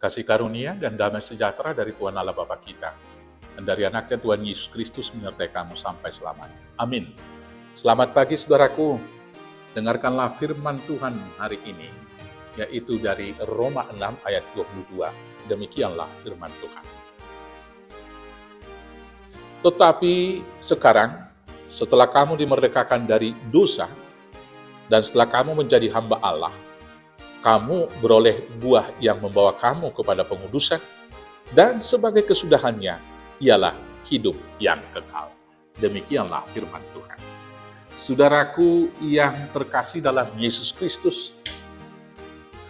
Kasih karunia dan damai sejahtera dari Tuhan Allah Bapa kita, dan dari anaknya Tuhan Yesus Kristus menyertai kamu sampai selamanya. Amin. Selamat pagi saudaraku, dengarkanlah firman Tuhan hari ini, yaitu dari Roma 6 ayat 22. Demikianlah firman Tuhan. Tetapi sekarang, setelah kamu dimerdekakan dari dosa, dan setelah kamu menjadi hamba Allah, kamu beroleh buah yang membawa kamu kepada pengudusan, dan sebagai kesudahannya, ialah hidup yang kekal. Demikianlah firman Tuhan. Saudaraku yang terkasih dalam Yesus Kristus,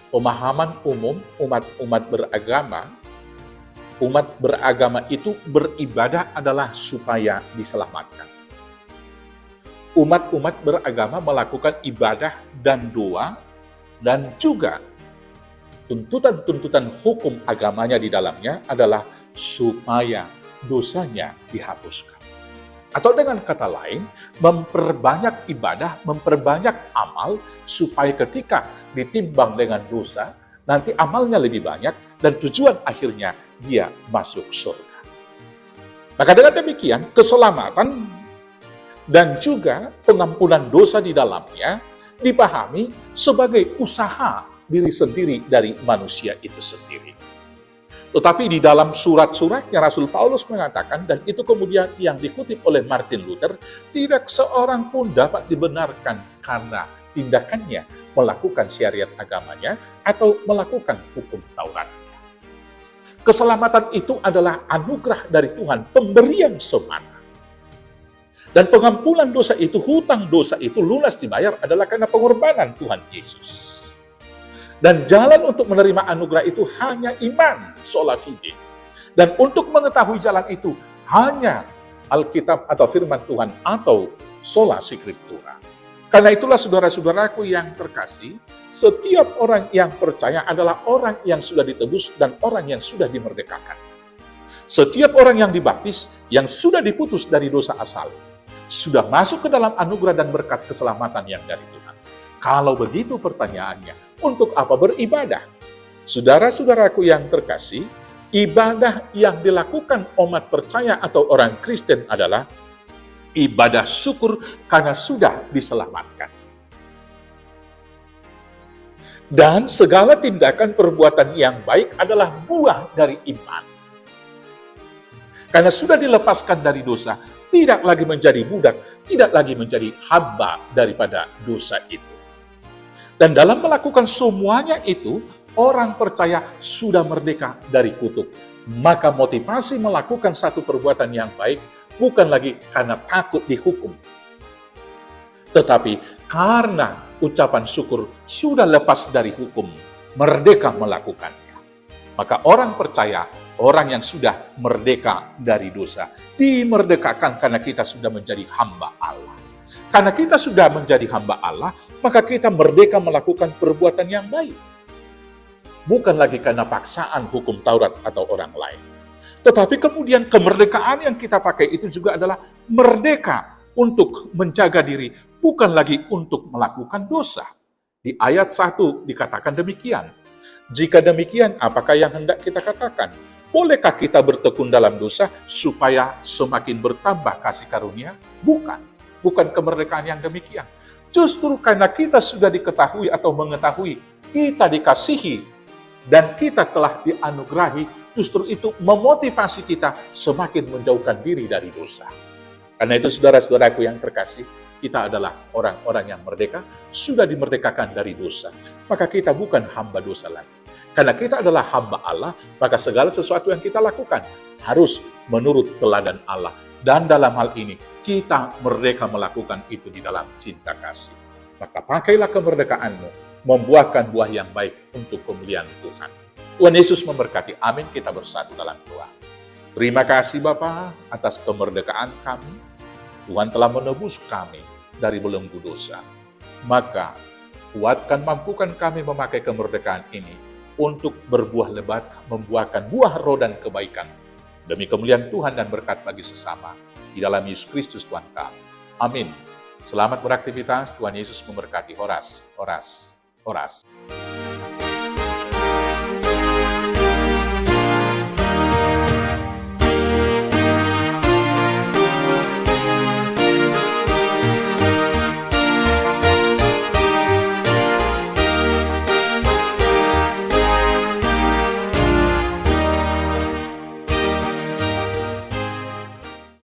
pemahaman umum umat beragama itu beribadah adalah supaya diselamatkan. Umat beragama melakukan ibadah dan doa, dan juga tuntutan-tuntutan hukum agamanya di dalamnya adalah supaya dosanya dihapuskan. Atau dengan kata lain, memperbanyak ibadah, memperbanyak amal, supaya ketika ditimbang dengan dosa, nanti amalnya lebih banyak, dan tujuan akhirnya dia masuk surga. Maka dengan demikian, keselamatan dan juga pengampunan dosa di dalamnya dipahami sebagai usaha diri sendiri dari manusia itu sendiri. Tetapi di dalam surat-suratnya Rasul Paulus mengatakan, dan itu kemudian yang dikutip oleh Martin Luther, tidak seorang pun dapat dibenarkan karena tindakannya melakukan syariat agamanya atau melakukan hukum Taurat. Keselamatan itu adalah anugerah dari Tuhan, pemberian semata. Dan pengampunan dosa itu, hutang dosa itu lunas dibayar adalah karena pengorbanan Tuhan Yesus. Dan jalan untuk menerima anugerah itu hanya iman, sola fide. Dan untuk mengetahui jalan itu hanya Alkitab atau firman Tuhan atau sola scriptura. Karena itulah saudara-saudaraku yang terkasih, setiap orang yang percaya adalah orang yang sudah ditebus dan orang yang sudah dimerdekakan. Setiap orang yang dibaptis, yang sudah diputus dari dosa asal, sudah masuk ke dalam anugerah dan berkat keselamatan yang dari Tuhan. Kalau begitu pertanyaannya, untuk apa beribadah? Saudara-saudaraku yang terkasih, ibadah yang dilakukan umat percaya atau orang Kristen adalah ibadah syukur karena sudah diselamatkan. Dan segala tindakan perbuatan yang baik adalah buah dari iman. Karena sudah dilepaskan dari dosa, tidak lagi menjadi budak, tidak lagi menjadi hamba daripada dosa itu. Dan dalam melakukan semuanya itu, orang percaya sudah merdeka dari kutuk. Maka motivasi melakukan satu perbuatan yang baik bukan lagi karena takut dihukum, tetapi karena ucapan syukur sudah lepas dari hukum, merdeka melakukannya. Maka orang percaya, orang yang sudah merdeka dari dosa, dimerdekakan karena kita sudah menjadi hamba Allah. Karena kita sudah menjadi hamba Allah, maka kita merdeka melakukan perbuatan yang baik. Bukan lagi karena paksaan hukum Taurat atau orang lain. Tetapi kemudian kemerdekaan yang kita pakai itu juga adalah merdeka untuk menjaga diri, bukan lagi untuk melakukan dosa. Di ayat 1 dikatakan demikian. Jika demikian, apakah yang hendak kita katakan? Bolehkah kita bertekun dalam dosa supaya semakin bertambah kasih karunia? Bukan. Bukan kemerdekaan yang demikian. Justru karena kita sudah diketahui atau mengetahui, kita dikasihi, dan kita telah dianugerahi, justru itu memotivasi kita semakin menjauhkan diri dari dosa. Karena itu saudara-saudaraku yang terkasih, kita adalah orang-orang yang merdeka, sudah dimerdekakan dari dosa. Maka kita bukan hamba dosa lagi. Karena kita adalah hamba Allah, maka segala sesuatu yang kita lakukan harus menurut teladan Allah. Dan dalam hal ini, kita merdeka melakukan itu di dalam cinta kasih. Maka pakailah kemerdekaanmu, membuahkan buah yang baik untuk kemuliaan Tuhan. Tuhan Yesus memberkati. Amin. Kita bersatu dalam doa. Terima kasih Bapa atas kemerdekaan kami. Tuhan telah menebus kami dari belenggu dosa. Maka kuatkan, mampukan kami memakai kemerdekaan ini untuk berbuah lebat, membuahkan buah roh dan kebaikan. Demi kemuliaan Tuhan dan berkat bagi sesama. Di dalam Yesus Kristus Tuhan kami. Amin. Selamat beraktivitas. Tuhan Yesus memberkati. Horas, horas, horas.